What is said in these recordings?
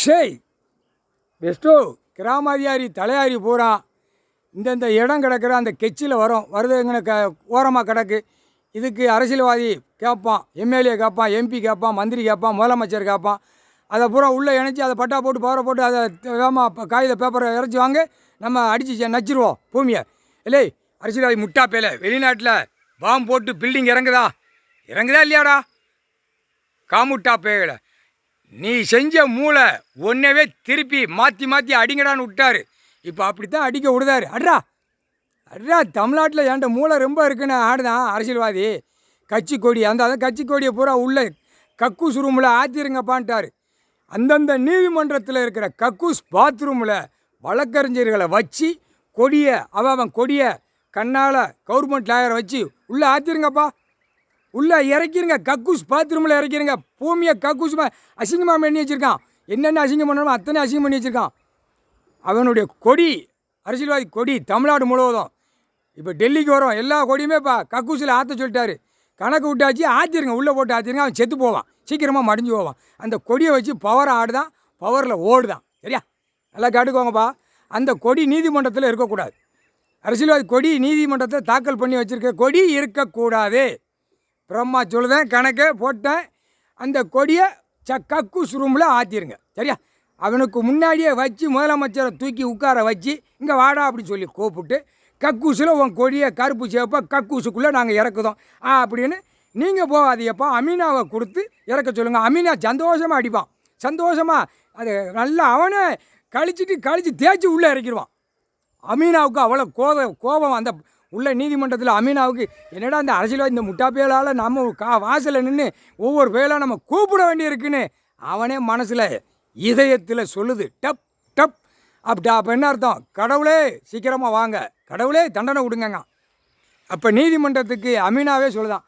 ஷேய் பெஸ்ட்டோ கிராமாதிகாரி தலையாரி பூரா இந்தந்த இடம் கிடக்கிற அந்த கெச்சில் வருது எங்கே ஓரமாக கிடக்கு. இதுக்கு அரசியல்வாதி கேட்பான், எம்எல்ஏ கேட்பான், எம்பி கேட்பான், மந்திரி கேட்பான், முதலமைச்சர் கேட்பான். அதை பூரா உள்ளே இணைச்சி அதை பட்டா போட்டு பவரை போட்டு அதை வேகமாக காகித பேப்பரை இறச்சி வாங்க, நம்ம அடித்து நச்சிருவோம் பூமியை. இல்லை அரசியல்வாதி முட்டா பேல வெளிநாட்டில் பாம்பு போட்டு பில்டிங் இறங்குதா இல்லையாடா? காமுட்டா பேகளை நீ செஞ்ச மூளை ஒன்றவே திருப்பி மாற்றி மாற்றி அடிங்கடான்னு விட்டார். இப்போ அப்படித்தான் அடிக்க விடுதாரு. அட்ரா தமிழ்நாட்டில் என்கிட்ட மூளை ரொம்ப இருக்குன்னு ஆடுதான் அரசியல்வாதி. கட்சி கொடி அந்த கட்சி கொடியை பூரா உள்ள கக்கூஸ் ரூமில் ஆற்றிருங்கப்பான்ட்டார். அந்தந்த நீதிமன்றத்தில் இருக்கிற கக்கூஸ் பாத்ரூமில் வழக்கறிஞர்களை வச்சு கொடியை அவன் கொடியை கண்ணால் கவர்மெண்ட் லாயரை வச்சு உள்ளே ஆற்றிருங்கப்பா, உள்ளே இறக்கிருங்க, கக்கூஸ் பாத்ரூமில் இறக்கிருங்க. பூமியை கக்கூஸ் அசிங்கமாக பண்ணி வச்சுருக்கான். என்னென்ன அசிங்கம் பண்ணணுமோ அத்தனை அசிங்கம் பண்ணி வச்சுருக்கான். அவனுடைய கொடி அரசியல்வாதி கொடி தமிழ்நாடு முழுவதும் இப்போ டெல்லிக்கு வரும் எல்லா கொடியுமே இப்போ கக்கூஸில் ஆற்ற சொல்லிட்டாரு. கணக்கு விட்டாச்சு, ஆற்றிருங்க, உள்ளே போட்டு ஆற்றிருங்க. அவன் செத்து போவான், சீக்கிரமாக மடிஞ்சு போவான். அந்த கொடியை வச்சு பவர் ஆடுதான், பவரில் ஓடுதான். சரியா? நல்லா கேட்டுக்கோங்கப்பா. அந்த கொடி நீதிமன்றத்தில் இருக்கக்கூடாது. அரசியல்வாதி கொடி நீதிமன்றத்தில் தாக்கல் பண்ணி வச்சுருக்க கொடி இருக்கக்கூடாது. பிரம்மா சொல்லுதேன், கணக்கை போட்டேன். அந்த கொடியை கக்கூஸ் ரூமில் ஆற்றிருங்க. சரியா? அவனுக்கு முன்னாடியே வச்சு முதலமைச்சரை தூக்கி உட்கார வச்சு இங்கே வாடா அப்படின்னு சொல்லி கூப்பிட்டு கக்கூஸில் உன் கொடியை கருப்பு சேப்பா கக்கூஸுக்குள்ளே நாங்கள் இறக்குதோம் அப்படின்னு நீங்கள் போகாதீங்கப்பா, அமீனாவை கொடுத்து இறக்க சொல்லுங்கள். அமீனா சந்தோஷமாக அடிப்பான். சந்தோஷமாக அது நல்லா அவனே கழித்து தேய்ச்சி உள்ளே இறக்கிடுவான். அமீனாவுக்கு அவ்வளோ கோபம் அந்த உள்ள நீதிமன்றத்தில். அமீனாவுக்கு என்னடா இந்த அரசியல்வாதி இந்த முட்டா பேலால் நம்ம வாசலில் நின்று ஒவ்வொரு பேலாக நம்ம கூப்பிட வேண்டியிருக்குன்னு அவனே மனசில் இதயத்தில் சொல்லுது. டப் டப் அப்போ என்ன அர்த்தம்? கடவுளே சீக்கிரமாக வாங்க, கடவுளே தண்டனை கொடுங்கங்க. அப்போ நீதிமன்றத்துக்கு அமீனாவே சொல்லுதான்,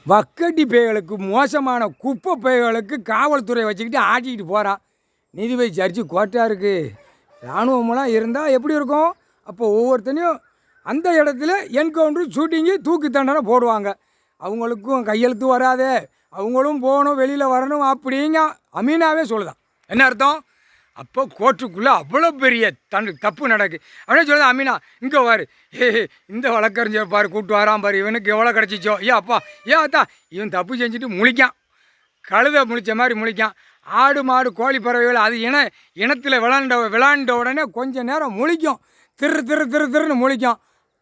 வக்கட்டி பேய்களுக்கு மோசமான குப்பை பேய்களுக்கு காவல்துறை வச்சுக்கிட்டு ஆட்டிக்கிட்டு போகிறான். நீதிபதி ஜட்ஜி கோர்ட்டாக இருக்குது. இராணுவமெல்லாம் இருந்தால் எப்படி இருக்கும்? அப்போ ஒவ்வொருத்தனையும் அந்த இடத்துல என்கவுண்டரு ஷூட்டிங்கு தூக்கு தண்டனை போடுவாங்க. அவங்களுக்கும் கையெழுத்து வராதே, அவங்களும் போகணும், வெளியில் வரணும் அப்படிங்க அமீனாவே சொல்லுதான். என்ன அர்த்தம்? அப்போ கோர்ட்டுக்குள்ளே அவ்வளோ பெரிய தப்பு நடக்கு. அப்படியே சொல்லுதான் அமீனா, இங்கே வாரு, இந்த வழக்கறிஞர் பாரு கூப்பிட்டு வரான் பாரு, இவனுக்கு எவ்வளோ கிடச்சிச்சோ, அப்பா அத்தான் இவன் தப்பு செஞ்சுட்டு முழிக்கான், கழுதை முழித்த மாதிரி முழிக்கான். ஆடு மாடு கோழி பறவைகள் அது இனத்தில் விளாண்ட உடனே கொஞ்சம் நேரம் முழிக்கும், திருன்னு முழிக்கும்.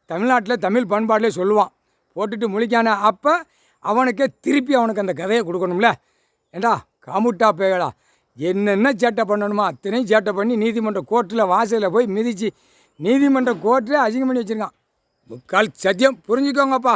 தமிழ்நாட்டில் தமிழ் பண்பாட்டிலே சொல்லுவான், போட்டுட்டு முழிக்கானே. அப்போ அவனுக்கே திருப்பி அவனுக்கு அந்த கதையை கொடுக்கணும்ல. ஏண்டா காமுட்டா பேயலா, என்னென்ன சேட்டை பண்ணணுமா அத்தனையும் சேட்டை பண்ணி நீதிமன்ற கோர்ட்டில் வாசலில் போய் மிதித்து நீதிமன்ற கோர்ட்டில் அசிங்கம் பண்ணி வச்சுருக்கான். முக்கால் சத்தியம் புரிஞ்சுக்கோங்கப்பா.